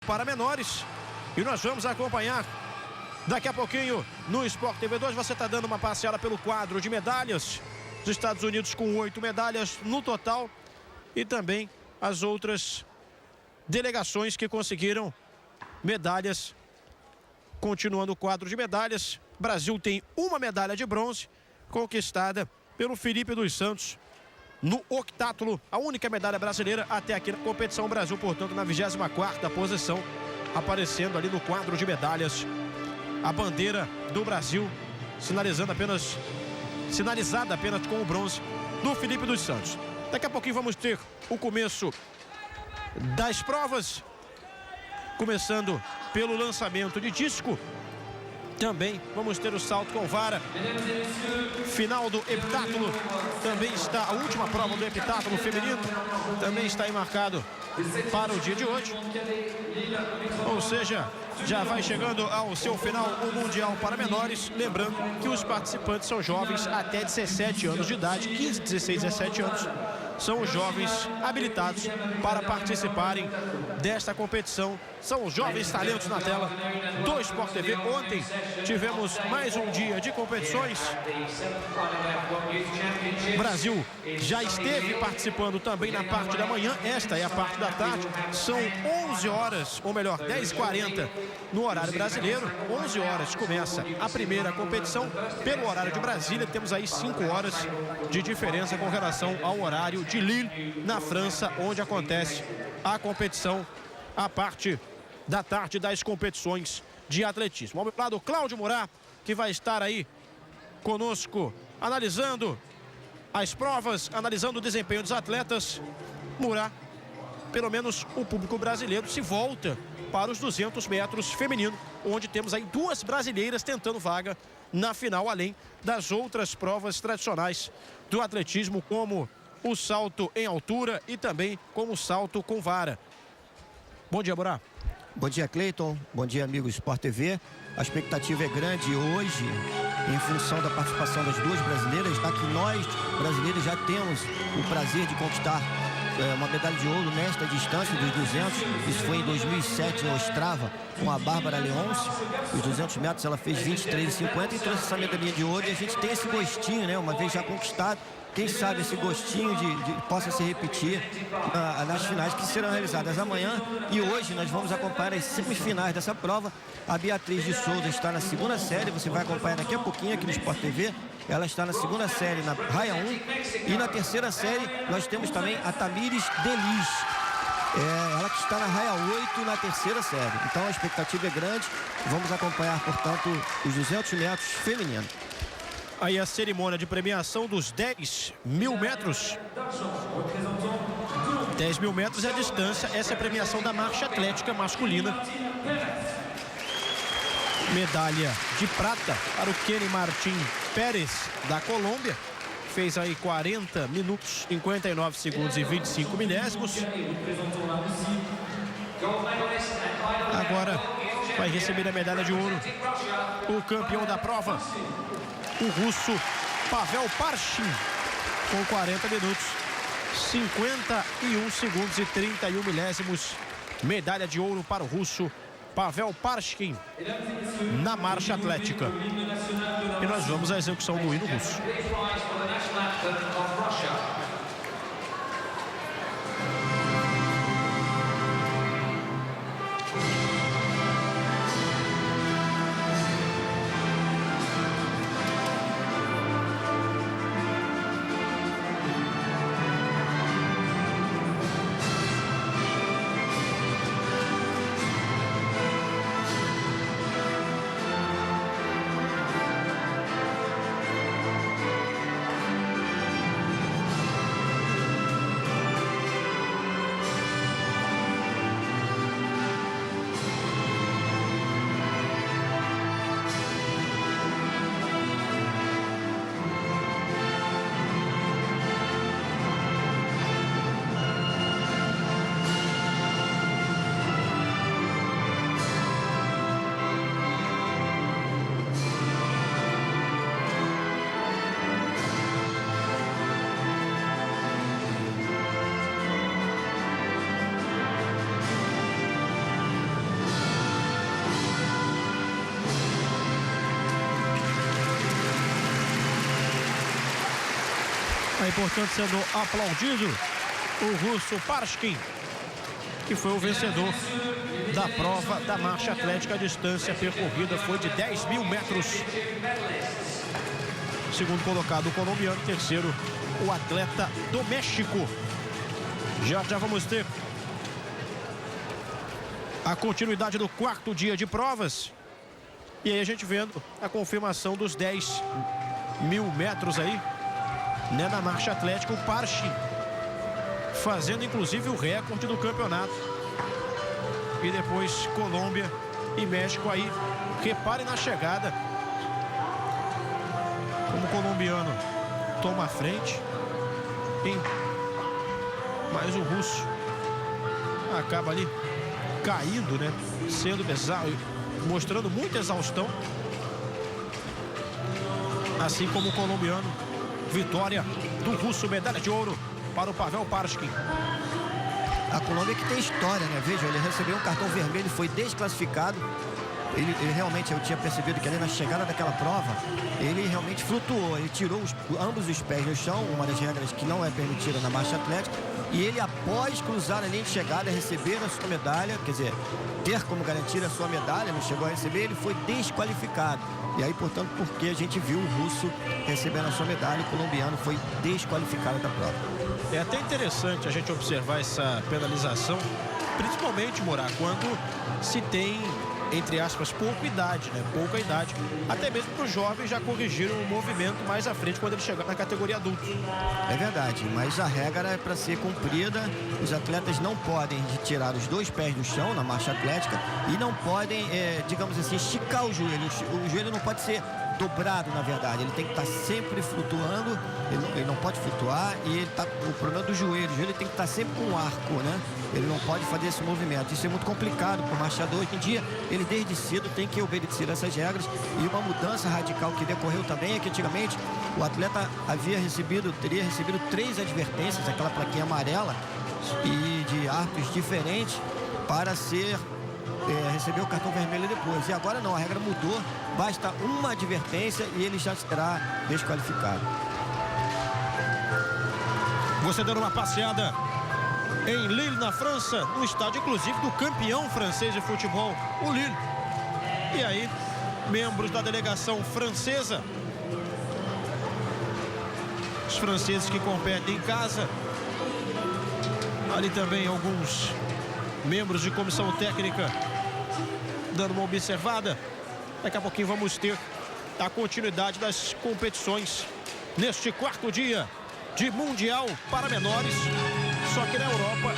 para menores. E nós vamos acompanhar daqui a pouquinho no Sport TV 2. Você está dando uma passeada pelo quadro de medalhas. Os Estados Unidos com 8 medalhas no total. E também as outras delegações que conseguiram medalhas. Continuando o quadro de medalhas, Brasil tem uma medalha de bronze conquistada pelo Felipe dos Santos no octátulo, a única medalha brasileira até aqui na competição. Brasil, portanto, na 24ª posição, aparecendo ali no quadro de medalhas. A bandeira do Brasil sinalizada apenas com o bronze do Felipe dos Santos. Daqui a pouquinho vamos ter o começo das provas, começando pelo lançamento de disco. Também vamos ter o salto com vara. Final do heptátulo. Também está a última prova do heptátulo feminino. Também está aí marcado para o dia de hoje. Ou seja, já vai chegando ao seu final o Mundial para menores. Lembrando que os participantes são jovens até 17 anos de idade. 15, 16, 17 anos são os jovens habilitados para participarem desta competição. São os jovens talentos na tela do Sport TV. Ontem tivemos mais um dia de competições. O Brasil já esteve participando também na parte da manhã. Esta é a parte da tarde. São 11 horas, ou melhor, 10h40 no horário brasileiro. 11 horas começa a primeira competição. Pelo horário de Brasília, temos aí 5 horas de diferença com relação ao horário de Lille, na França, onde acontece a competição, a parte da tarde das competições de atletismo. Ao lado, Cláudio Murat, que vai estar aí conosco, analisando as provas, analisando o desempenho dos atletas. Murat, pelo menos o público brasileiro se volta para os 200 metros feminino, onde temos aí 2 brasileiras tentando vaga na final, além das outras provas tradicionais do atletismo, como o salto em altura e também como o salto com vara. Bom dia, Murat. Bom dia, Cleiton. Bom dia, amigo Sport TV. A expectativa é grande hoje, em função da participação das 2 brasileiras, já que nós, brasileiros, já temos o prazer de conquistar uma medalha de ouro nesta distância dos 200. Isso foi em 2007 na Ostrava, com a Bárbara Leôncio. Os 200 metros ela fez 23,50 e trouxe essa medalhinha de ouro. E a gente tem esse gostinho, né? Uma vez já conquistado, quem sabe esse gostinho possa se repetir nas finais que serão realizadas amanhã. E hoje nós vamos acompanhar as semifinais dessa prova. A Beatriz de Souza está na 2ª série, você vai acompanhar daqui a pouquinho aqui no Sport TV. Ela está na 2ª série, na raia 1. E na 3ª série nós temos também a Tamires Delis. Ela que está na raia 8 na 3ª série. Então a expectativa é grande. Vamos acompanhar, portanto, os 200 metros feminino. Aí a cerimônia de premiação dos 10 mil metros. 10 mil metros é a distância. Essa é a premiação da marcha atlética masculina. Medalha de prata para o Kenny Martin Pérez, da Colômbia. Fez aí 40 minutos, 59 segundos e 25 milésimos. Agora vai receber a medalha de ouro o campeão da prova, o russo Pavel Parchin, com 40 minutos, 51 segundos e 31 milésimos. Medalha de ouro para o russo Pavel Parchin na marcha atlética. E nós vamos à execução do hino russo. Aí, portanto, sendo aplaudido o russo Parshkin, que foi o vencedor da prova da marcha atlética. A distância percorrida foi de 10.000 metros. Segundo colocado o colombiano, terceiro o atleta do México. Já vamos ter a continuidade do quarto dia de provas. E aí a gente vendo a confirmação dos 10.000 metros aí, né, na marcha atlética. O Parshkin fazendo inclusive o recorde do campeonato. E depois Colômbia e México aí. Reparem na chegada, como o colombiano toma a frente, mas o russo acaba ali caindo, né, sendo pesado, mostrando muita exaustão, assim como o colombiano. Vitória do russo, medalha de ouro para o Pavel Parshkin. A Colômbia que tem história, né? Veja, ele recebeu um cartão vermelho e foi desclassificado. Ele realmente, eu tinha percebido que ali na chegada daquela prova, ele realmente flutuou. Ele tirou ambos os pés no chão, uma das regras que não é permitida na marcha atlética. E ele, após cruzar a linha de chegada, receber a sua medalha, quer dizer, ter como garantir a sua medalha, não chegou a receber, ele foi desqualificado. E aí, portanto, porque a gente viu o russo recebendo a sua medalha, o colombiano foi desqualificado da prova. É até interessante a gente observar essa penalização, principalmente, Morá, quando se tem, entre aspas, pouca idade, né? Pouca idade. Até mesmo para os jovens já corrigiram o movimento mais à frente quando ele chegar na categoria adulto. É verdade, mas a regra é para ser cumprida. Os atletas não podem tirar os dois pés do chão na marcha atlética e não podem, digamos assim, esticar o joelho. O joelho não pode ser dobrado, na verdade. Ele tem que estar sempre flutuando, ele não pode flutuar, e ele tá, o problema do joelho, o joelho tem que estar sempre com um arco, né? Ele não pode fazer esse movimento. Isso é muito complicado para o marchador. Hoje em dia, ele desde cedo tem que obedecer essas regras. E uma mudança radical que decorreu também é que antigamente o atleta teria recebido 3 advertências, aquela plaquinha amarela, e de arcos diferentes para receber o cartão vermelho depois. E agora não, a regra mudou, basta uma advertência e ele já será desqualificado. Você dando uma passeada em Lille, na França, no estádio inclusive do campeão francês de futebol, o Lille. E aí, membros da delegação francesa, os franceses que competem em casa, ali também alguns membros de comissão técnica dando uma observada. Daqui a pouquinho vamos ter a continuidade das competições neste quarto dia de Mundial para menores. Só que na Europa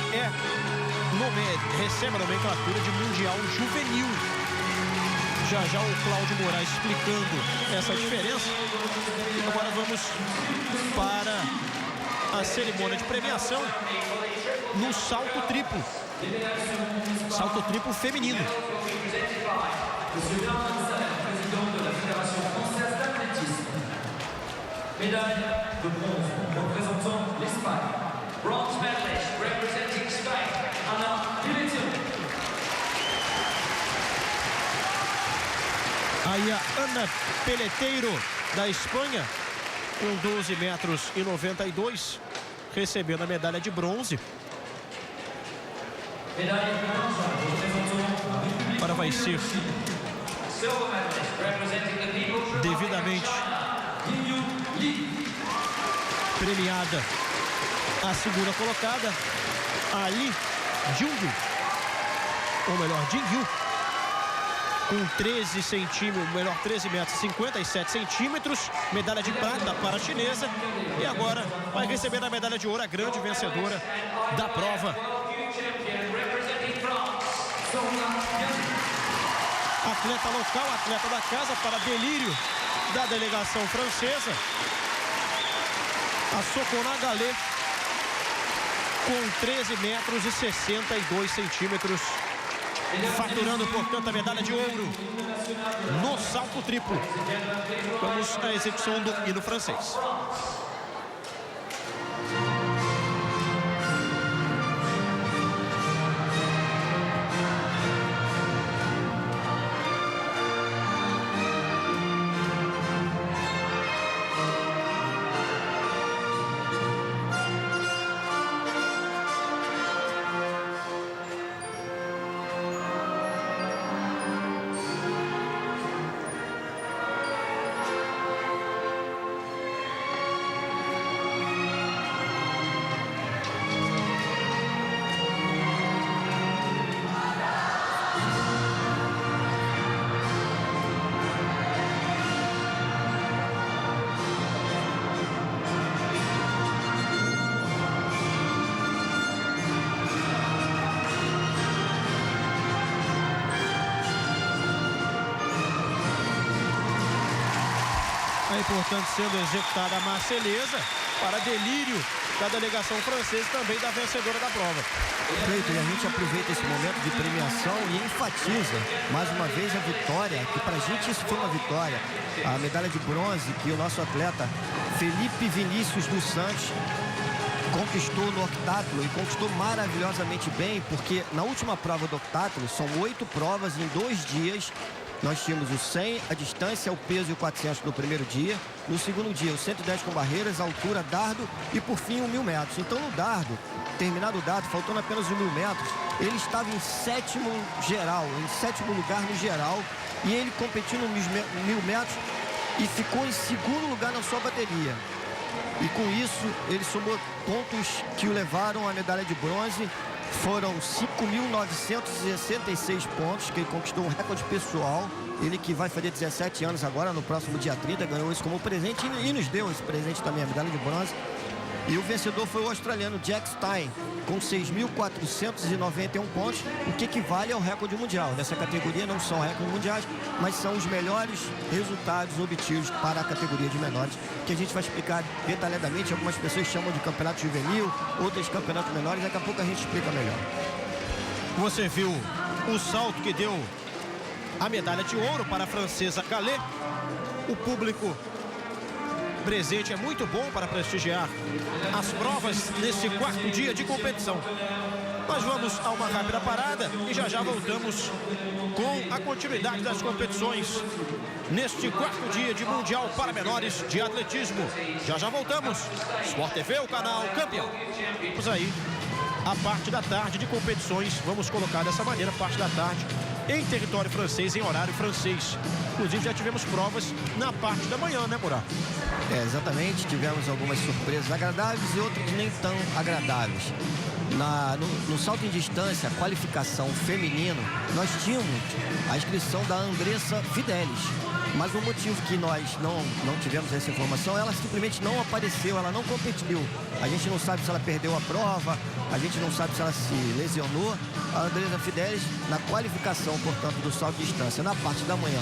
recebe a nomenclatura de Mundial Juvenil. Já o Cláudio Moraes explicando essa diferença. E agora vamos para a cerimônia de premiação no salto triplo. Salto triplo feminino. Médaille de bronze représentant l'Espagne. Bronze medalist representing Spain, Ana Peleteiro. Aí a Ana Peleteiro, da Espanha, com 12 metros e 92, recebendo a medalha de bronze. Agora vai ser devidamente premiada a segunda colocada, a Lee Jung, ou melhor, Jingyu, com 13 metros e 57 centímetros, medalha de prata para a chinesa. E agora vai receber a medalha de ouro, a grande vencedora da prova. Atleta local, atleta da casa, para delírio da delegação francesa, a Sokona Galé, com 13 metros e 62 centímetros, faturando, portanto, a medalha de ouro no salto triplo. Vamos à execução do hino francês. Aí, portanto, sendo executada a Marselhesa, para delírio da delegação francesa e também da vencedora da prova. Cleiton, e a gente aproveita esse momento de premiação e enfatiza mais uma vez a vitória, que pra gente isso foi uma vitória. A medalha de bronze que o nosso atleta Felipe Vinícius dos Santos conquistou no octátulo e conquistou maravilhosamente bem, porque na última prova do octátulo, são 8 provas em 2 dias. Nós tínhamos o 100, a distância, o peso e o 400 no primeiro dia. No segundo dia, o 110 com barreiras, a altura, dardo e, por fim, o 1000 metros. Então, no dardo, terminado o dardo, faltando apenas os 1000 metros, ele estava em 7º geral, em 7º lugar no geral. E ele competiu no 1000 metros e ficou em 2º lugar na sua bateria. E com isso, ele somou pontos que o levaram à medalha de bronze. Foram 5.966 pontos que ele conquistou, um recorde pessoal. Ele que vai fazer 17 anos agora, no próximo dia 30, ganhou isso como presente e nos deu esse presente também, a medalha de bronze. E o vencedor foi o australiano Jack Stein, com 6.491 pontos, o que equivale ao recorde mundial. Nessa categoria não são recordes mundiais, mas são os melhores resultados obtidos para a categoria de menores, que a gente vai explicar detalhadamente. Algumas pessoas chamam de campeonato juvenil, outras de campeonatos menores. Daqui a pouco a gente explica melhor. Você viu o salto que deu a medalha de ouro para a francesa Calais. O público presente é muito bom para prestigiar as provas nesse 4º dia de competição. Nós vamos a uma rápida parada e já voltamos com a continuidade das competições neste 4º dia de Mundial para Menores de Atletismo. Já voltamos. Sport TV, o canal campeão. Vamos aí a parte da tarde de competições. Vamos colocar dessa maneira, parte da tarde em território francês, em horário francês. Inclusive já tivemos provas na parte da manhã, né, Murá? Exatamente, tivemos algumas surpresas agradáveis e outras nem tão agradáveis. No salto em distância, qualificação feminino, nós tínhamos a inscrição da Andressa Fidelis. Mas o motivo que nós não tivemos essa informação, ela simplesmente não apareceu, ela não competiu. A gente não sabe se ela perdeu a prova, a gente não sabe se ela se lesionou. A Andressa Fidelis, na qualificação, portanto, do salto de distância, na parte da manhã,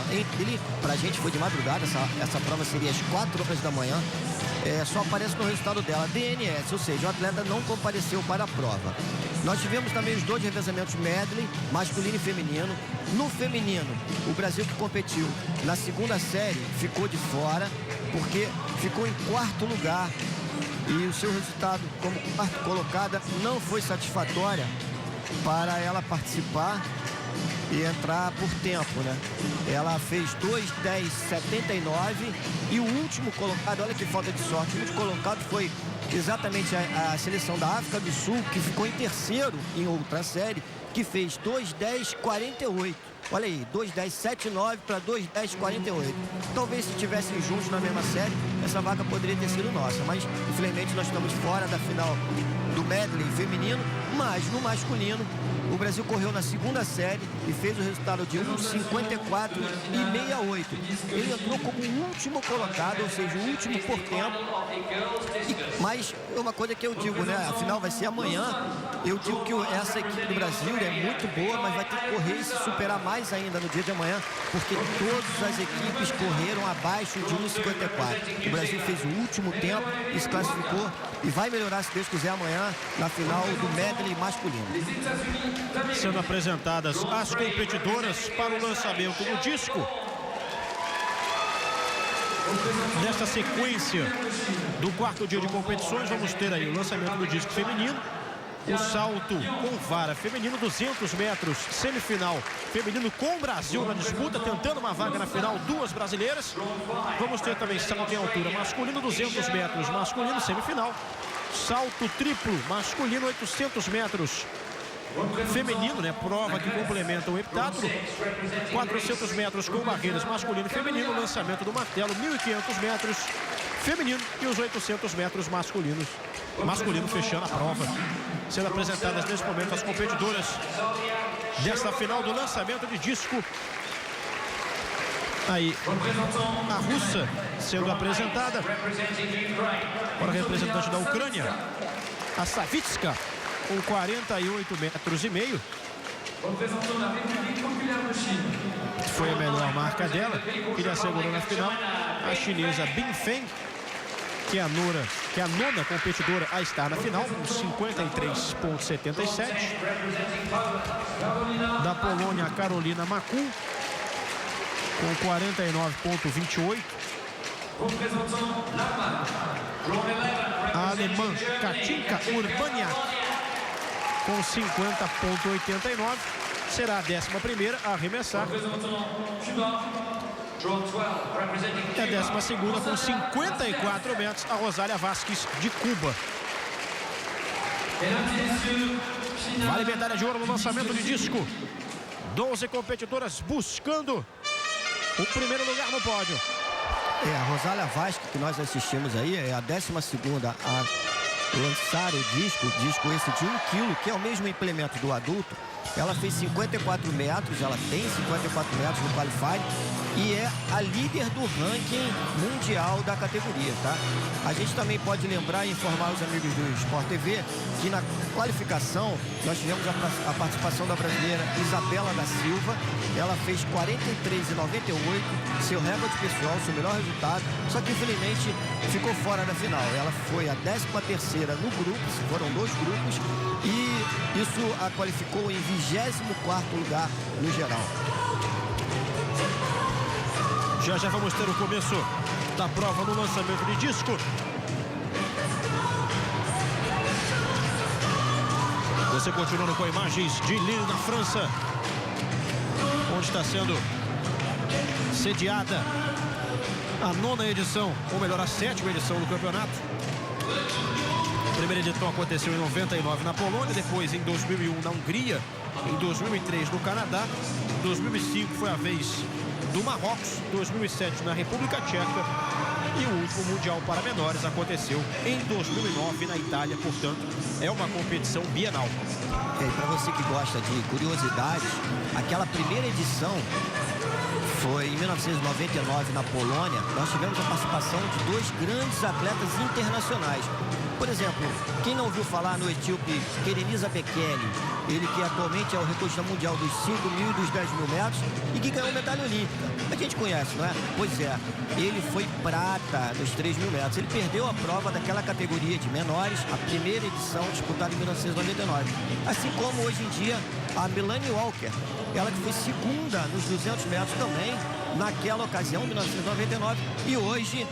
pra gente foi de madrugada, essa prova seria às 4 horas da manhã, só aparece no resultado dela, DNS, ou seja, o atleta não compareceu para a prova. Nós tivemos também os 2 revezamentos medley, masculino e feminino. No feminino, o Brasil que competiu na segunda série ficou de fora, porque ficou em 4º lugar. E o seu resultado como 4ª colocada não foi satisfatória para ela participar e entrar por tempo, né? Ela fez 2:10:79 e o último colocado, olha que falta de sorte, o último colocado foi exatamente a seleção da África do Sul, que ficou em 3º em outra série, que fez 2:10:48. Olha aí, 2:10:79 para 2:10:48. Talvez se estivessem juntos na mesma série, essa vaga poderia ter sido nossa, mas infelizmente nós estamos fora da final do medley feminino. Mas no masculino, o Brasil correu na segunda série e fez o resultado de 1:54:68. Ele entrou como o último colocado, ou seja, o último por tempo. Mas uma coisa que eu digo, né? A final vai ser amanhã. Eu digo que essa equipe do Brasil é muito boa, mas vai ter que correr e se superar mais ainda no dia de amanhã, porque todas as equipes correram abaixo de 1:54. O Brasil fez o último tempo e se classificou e vai melhorar, se Deus quiser, amanhã na final do medley masculino. Sendo apresentadas as competidoras para o lançamento do disco. Nesta sequência do 4º dia de competições, vamos ter aí o lançamento do disco feminino, o salto com vara feminino, 200 metros, semifinal feminino com o Brasil na disputa, tentando uma vaga na final, 2 brasileiras. Vamos ter também salto em altura masculino, 200 metros masculino, semifinal. Salto triplo masculino, 800 metros feminino, né? Prova que complementa o heptatlo. 400 metros com barreiras masculino e feminino. Lançamento do martelo, 1.500 metros feminino e os 800 metros masculinos. Masculino fechando a prova. Sendo apresentadas nesse momento as competidoras desta final do lançamento de disco. Aí, a russa sendo apresentada. Agora, representante da Ucrânia, a Savitska, com 48,5 metros. foi a melhor marca dela, que lhe assegurou na final a chinesa Bing Feng, que é a nona competidora a estar na final, com 53,77. Da Polônia, a Karolina Makun, com 49,28. A alemã Katinka Urbaniak, com 50,89. Será a 11ª a arremessar. E a 12ª com 54 metros, a Rosália Vasquez, de Cuba. Vale medalha de ouro no lançamento de disco. 12 competidoras buscando o primeiro lugar no pódio. A Rosália Vasquez, que nós assistimos aí, é a 12ª a lançar o disco esse de 1 quilo, que é o mesmo implemento do adulto. Ela fez 54 metros, ela tem 54 metros no Qualify e é a líder do ranking mundial da categoria, tá? A gente também pode lembrar e informar os amigos do Sport TV que na qualificação nós tivemos a participação da brasileira Isabela da Silva. Ela fez 43,98, seu recorde pessoal, seu melhor resultado, só que infelizmente ficou fora da final. Ela foi a 13ª no grupo, foram 2 grupos, e isso a qualificou em 24º lugar no geral. Já vamos ter o começo da prova no lançamento de disco. Você continuando com imagens de Lille, na França, onde está sendo sediada a 9ª edição, ou melhor, a 7ª edição do campeonato. A primeira edição aconteceu em 99 na Polônia, depois em 2001 na Hungria, em 2003 no Canadá, 2005 foi a vez do Marrocos, 2007 na República Tcheca e o último Mundial para menores aconteceu em 2009 na Itália, portanto é uma competição bienal. E para você que gosta de curiosidades, aquela primeira edição foi em 1999 na Polônia. Nós tivemos a participação de 2 grandes atletas internacionais. Por exemplo, quem não ouviu falar no etíope Kenenisa Bekele, ele que atualmente é o recordista mundial dos 5.000 e dos 10.000 metros e que ganhou medalha olímpica. A gente conhece, não é? Pois é, ele foi prata nos 3.000 metros. Ele perdeu a prova daquela categoria de menores, a primeira edição disputada em 1999. Assim como hoje em dia a Melanie Walker, ela que foi 2ª nos 200 metros também, naquela ocasião, 1999, e hoje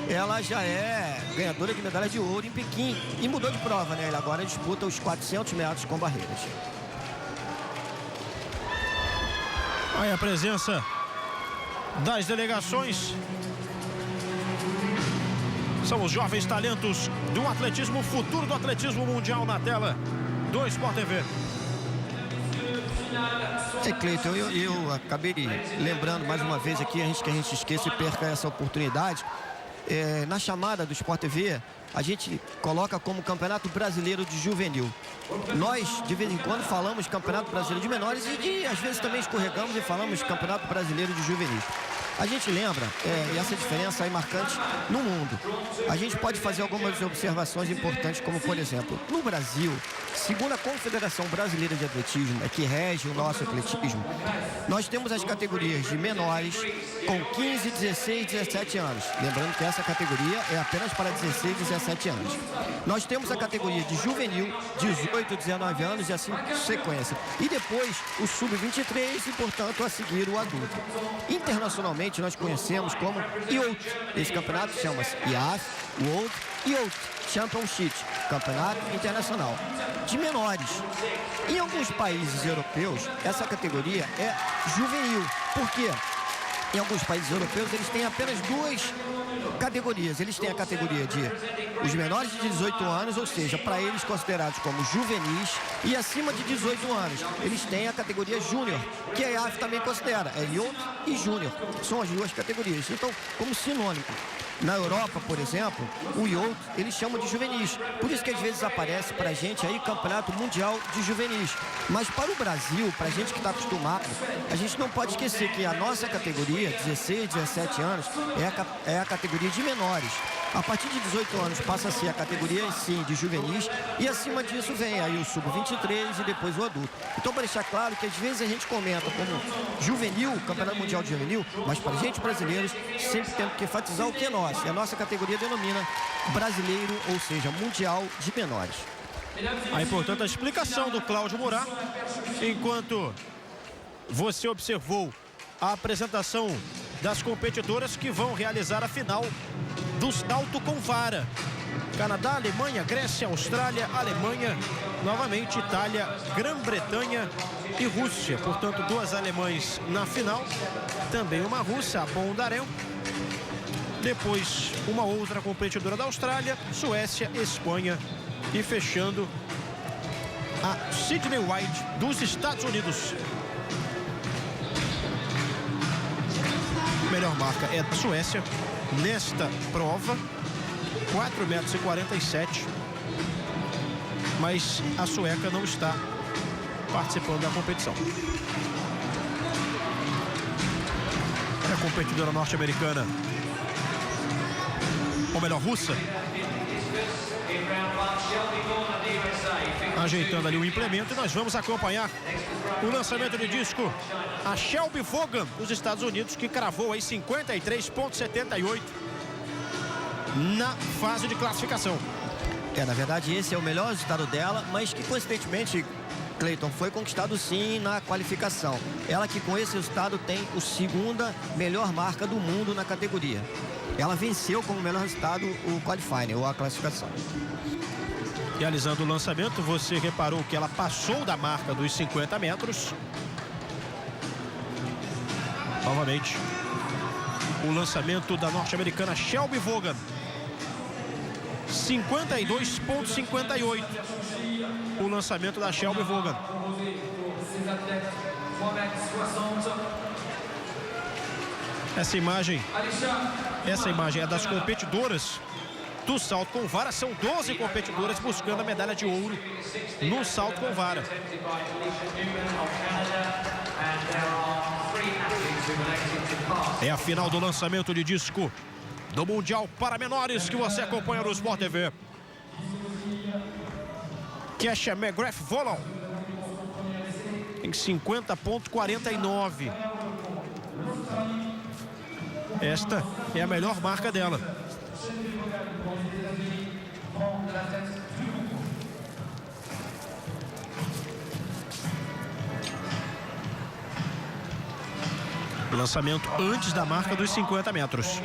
ela já é ganhadora de medalha de ouro em Pequim e mudou de prova, né? Ele agora disputa os 400 metros com barreiras. Aí a presença das delegações. São os jovens talentos do atletismo, futuro do atletismo mundial na tela do Sport TV. Cleiton, eu acabei lembrando mais uma vez aqui, que a gente esqueça e perca essa oportunidade. Na chamada do Sport TV, a gente coloca como Campeonato Brasileiro de Juvenil. Nós, de vez em quando, falamos Campeonato Brasileiro de Menores e às vezes também escorregamos e falamos Campeonato Brasileiro de Juvenis. A gente lembra essa diferença aí marcante no mundo. A gente pode fazer algumas observações importantes, como por exemplo, no Brasil, segundo a Confederação Brasileira de Atletismo, que rege o nosso atletismo, nós temos as categorias de menores com 15, 16 e 17 anos. Lembrando que essa categoria é apenas para 16 e 17 anos. Nós temos a categoria de juvenil, 18, 19 anos e assim sequência. E depois o sub-23 e, portanto, a seguir o adulto. Internacionalmente, nós conhecemos como IOT. Esse campeonato chama-se IAF World IOT Championship, Campeonato Internacional de Menores. Em alguns países europeus, essa categoria é juvenil. Por quê? Em alguns países europeus, eles têm apenas 2 categorias. Eles têm a categoria de os menores de 18 anos, ou seja, para eles considerados como juvenis, e acima de 18 anos, eles têm a categoria júnior, que a IAF também considera, é IOT e júnior. São as 2 categorias. Então, como sinônimo. Na Europa, por exemplo, o IOT, eles chamam de juvenis. Por isso que às vezes aparece pra gente aí Campeonato Mundial de Juvenis. Mas para o Brasil, pra gente que está acostumado, a gente não pode esquecer que a nossa categoria, 16, 17 anos, é a categoria de menores. A partir de 18 anos passa a ser a categoria, sim, de juvenis, e acima disso vem aí o sub-23 e depois o adulto. Então, para deixar claro que às vezes a gente comenta como juvenil, Campeonato Mundial de Juvenil, mas para a gente brasileiros sempre temos que enfatizar o que é nosso. E a nossa categoria denomina brasileiro, ou seja, mundial de menores. Aí, portanto, a explicação do Cláudio Murat, enquanto você observou a apresentação das competidoras que vão realizar a final do salto com vara. Canadá, Alemanha, Grécia, Austrália, Alemanha, novamente Itália, Grã-Bretanha e Rússia. Portanto, 2 alemães na final, também uma russa, a Bondarel. Depois, uma outra competidora da Austrália, Suécia, Espanha e fechando a Sydney White dos Estados Unidos. Melhor marca é da Suécia nesta prova, 4,47 m, mas a sueca não está participando da competição. É a competidora norte-americana, ou melhor, russa, ajeitando ali o implemento, e nós vamos acompanhar o lançamento de disco, a Shelby Vaughan dos Estados Unidos, que cravou aí 53,78 na fase de classificação. Na verdade, esse é o melhor resultado dela, mas que coincidentemente, Cleiton, foi conquistado sim na qualificação. Ela que com esse resultado tem a segunda melhor marca do mundo na categoria. Ela venceu como melhor resultado o qualifying, ou a classificação. Realizando o lançamento, você reparou que ela passou da marca dos 50 metros. Novamente, o lançamento da norte-americana Shelby Vaughan. 52,58. O lançamento da Shelby Vaughan. Essa imagem é das competidoras do salto com vara. São 12 competidoras buscando a medalha de ouro no salto com vara. É a final do lançamento de disco do Mundial para Menores que você acompanha no Sport TV. Kesha McGrath-Volon em 50,49. Esta é a melhor marca dela. Lançamento antes da marca dos 50 metros.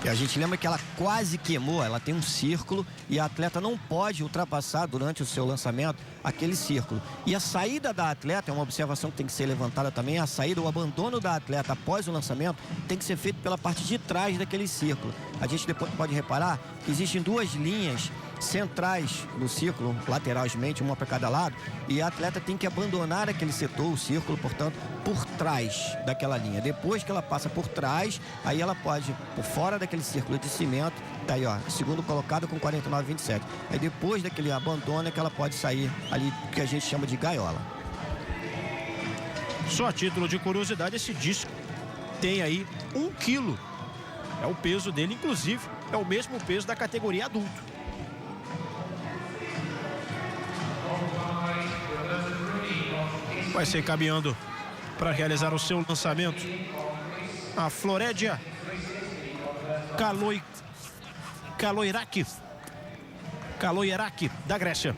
E a gente lembra que ela quase queimou, ela tem um círculo e a atleta não pode ultrapassar durante o seu lançamento aquele círculo. E a saída da atleta, é uma observação que tem que ser levantada também, a saída, o abandono da atleta após o lançamento tem que ser feito pela parte de trás daquele círculo. A gente depois pode reparar que existem 2 linhas centrais no círculo, lateralmente, uma para cada lado, e a atleta tem que abandonar aquele setor, o círculo, portanto, por trás daquela linha. Depois que ela passa por trás, aí ela pode, por fora daquele círculo de cimento, tá aí, ó, segundo colocado com 49,27. Aí depois daquele abandono é que ela pode sair ali, que a gente chama de gaiola. Só a título de curiosidade, esse disco tem aí 1 quilo. É o peso dele, inclusive, é o mesmo peso da categoria adulto. Vai ser caminhando para realizar o seu lançamento a Florédia Kaloiraki da Grécia.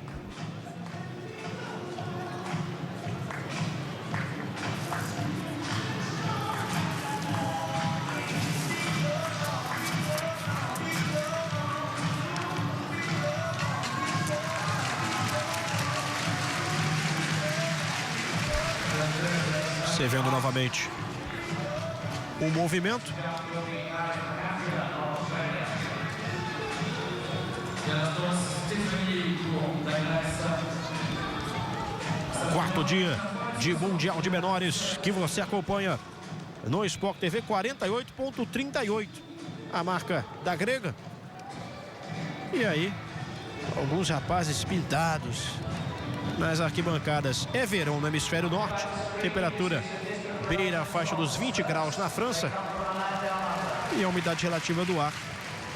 Você vendo novamente o movimento. Quarto dia de Mundial de Menores que você acompanha no Sport TV. 48,38 a marca da grega. E aí, alguns rapazes pintados nas arquibancadas. É verão no hemisfério norte, temperatura beira a faixa dos 20 graus na França. E a umidade relativa do ar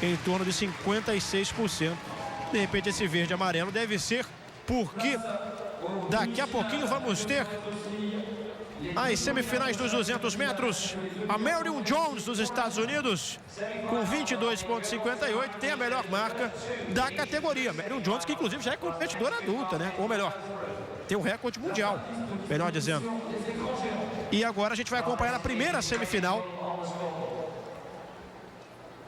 em torno de 56%. De repente esse verde e amarelo deve ser porque daqui a pouquinho vamos ter as semifinais dos 200 metros. A Marion Jones dos Estados Unidos com 22,58 tem a melhor marca da categoria. Marion Jones, que inclusive já é competidora adulta, né? Ou melhor, tem um recorde mundial, melhor dizendo. E agora a gente vai acompanhar a primeira semifinal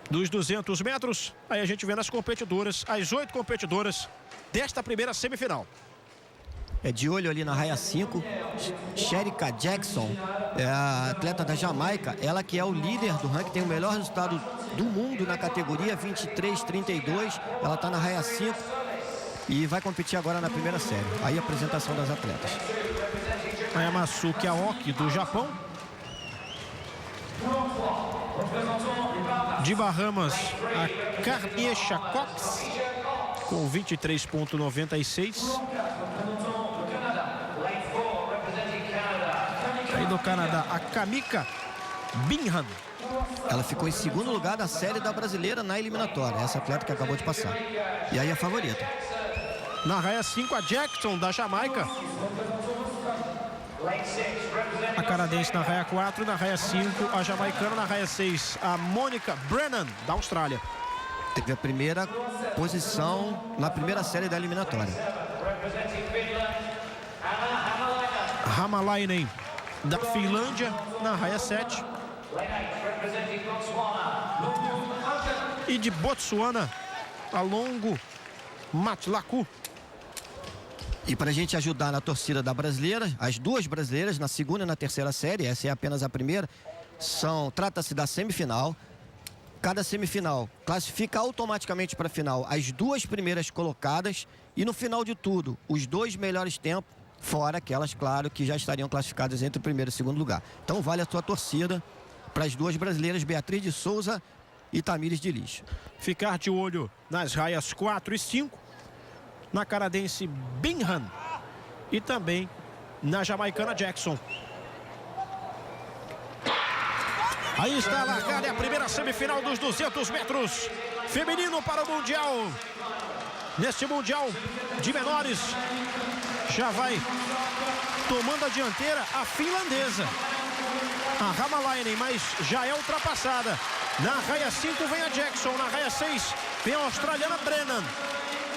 dos 200 metros. Aí a gente vê nas competidoras, as 8 competidoras desta primeira semifinal. É de olho ali na raia 5, Sherika Jackson, é a atleta da Jamaica, ela que é o líder do ranking, tem o melhor resultado do mundo na categoria, 23,32, ela está na raia 5 e vai competir agora na primeira série. Aí a apresentação das atletas. A Yamasuki Aoki do Japão. De Bahamas, a Carmiesha Cox com 23,96. Aí do Canadá, a Kamika Bingham. Ela ficou em segundo lugar da série da brasileira na eliminatória, essa atleta que acabou de passar. E aí a favorita. Na raia 5, a Jackson da Jamaica. A canadense na raia 4, na raia 5, a jamaicana na raia 6, a Monica Brennan da Austrália. Teve a primeira posição na primeira série da eliminatória. Hamalainen da Finlândia na raia 7. E de Botsuana, a Longo Matlaku. E para a gente ajudar na torcida da brasileira, as duas brasileiras na segunda e na terceira série, essa é apenas a primeira, trata-se da semifinal. Cada semifinal classifica automaticamente para a final as duas primeiras colocadas e no final de tudo, os dois melhores tempos, fora aquelas, claro, que já estariam classificadas entre o primeiro e o segundo lugar. Então vale a sua torcida para as duas brasileiras, Beatriz de Souza e Tamires de Lis. Ficar de olho nas raias 4 e 5. Na canadense Bingham e também na jamaicana Jackson. Aí está a largada, é a primeira semifinal dos 200 metros feminino para o Mundial. Neste Mundial de menores, já vai tomando a dianteira a finlandesa, a Hamalainen, mas já é ultrapassada. Na raia 5 vem a Jackson, na raia 6 vem a australiana Brennan.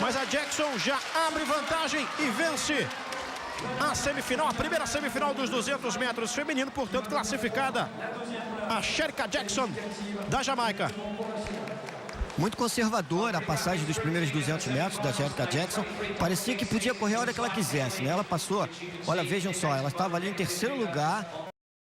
Mas a Jackson já abre vantagem e vence a semifinal, a primeira semifinal dos 200 metros feminino, portanto classificada a Sherika Jackson da Jamaica. Muito conservadora a passagem dos primeiros 200 metros da Sherika Jackson. Parecia que podia correr a hora que ela quisesse, né? Ela passou, olha, vejam só, ela estava ali em terceiro lugar